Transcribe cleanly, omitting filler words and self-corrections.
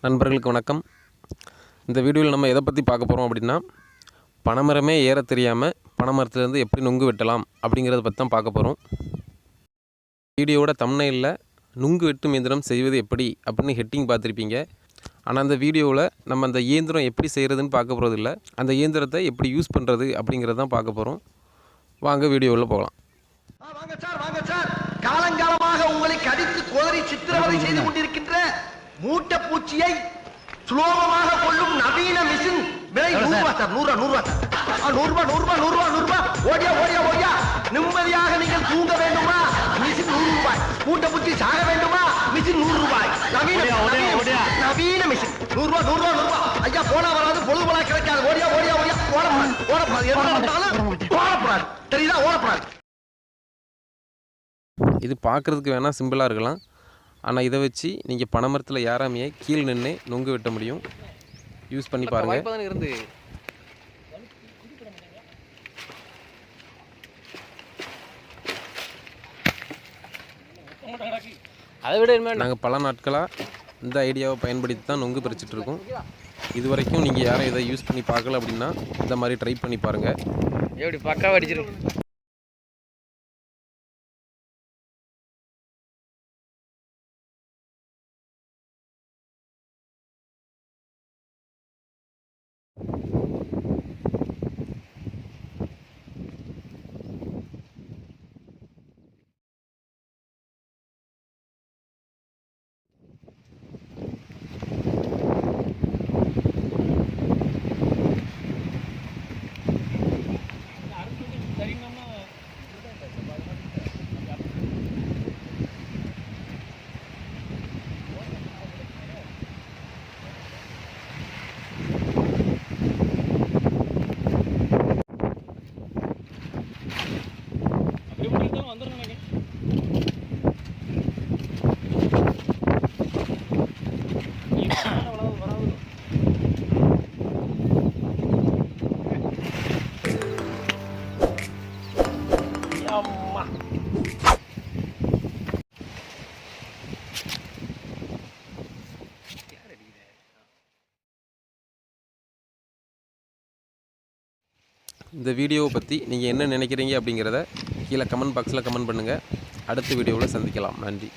நண்பர்களுக்கு வணக்கம். இந்த வீடியோவில் நம்ம எதை பற்றி பார்க்க போகிறோம் அப்படின்னா, பனைமரமே ஏற தெரியாமல் பனைமரத்துலேருந்து எப்படி நுங்கு வெட்டலாம் அப்படிங்கிறத பற்றி தான் பார்க்க போகிறோம். வீடியோவோட தம்ப்நெயிலில் நுங்கு வெட்டும் இயந்திரம் செய்வது எப்படி அப்படின்னு ஹெட்டிங் பார்த்துருப்பீங்க. ஆனால் அந்த வீடியோவில் நம்ம அந்த இயந்திரம் எப்படி செய்கிறதுன்னு பார்க்க போகிறது இல்லை, அந்த இயந்திரத்தை எப்படி யூஸ் பண்ணுறது அப்படிங்கிறத தான் பார்க்க போகிறோம். வாங்க வீடியோவில் போகலாம். வாங்க சார், காலங்காலமாக உங்களை கடித்து கோதரி சித்திரவதை செய்து கொண்டிருக்கின்ற மூட்டை பூச்சியை சுலோகமாக கொள்ளும் நவீன மிஷின் விலை ₹100 ஓடியா. நிம்மதியாக நீங்கள் தூங்க வேண்டுமா? மிஷின் ₹100. மூட்டை பூச்சி சாக வேண்டுமா? மிஷின் ₹100. நவீன மிஷின் ₹100. ஐயா போனா வராது, பொழுது போல கிடைக்காது. ஓடியா ஓடப்படாது. தெரியுதா? ஓடப்படாது. இது பார்க்குறதுக்கு வேணால் சிம்பிளாக இருக்கலாம், ஆனால் இதை வச்சு நீங்கள் பனைமரத்தில் ஏறாமையே கீழே நின்று நுங்கு வெட்ட முடியும். யூஸ் பண்ணி பாருங்கள். இருந்து அதை விட நாங்கள் பல நாட்களாக இந்த ஐடியாவை பயன்படுத்தி தான் நுங்கு பறிச்சுட்டு இருக்கோம். இது வரைக்கும் நீங்கள் யாரும் இதை யூஸ் பண்ணி பார்க்கல அப்படின்னா இந்த மாதிரி ட்ரை பண்ணி பாருங்கள். எப்படி பக்காவாக அடிச்சிருக்கு. இந்த வீடியோவை பற்றி நீங்கள் என்ன நினைக்கிறீங்க அப்படிங்கிறத கீழே கமெண்ட் பாக்ஸில் கமெண்ட் பண்ணுங்கள். அடுத்த வீடியோவில் சந்திக்கலாம். நன்றி.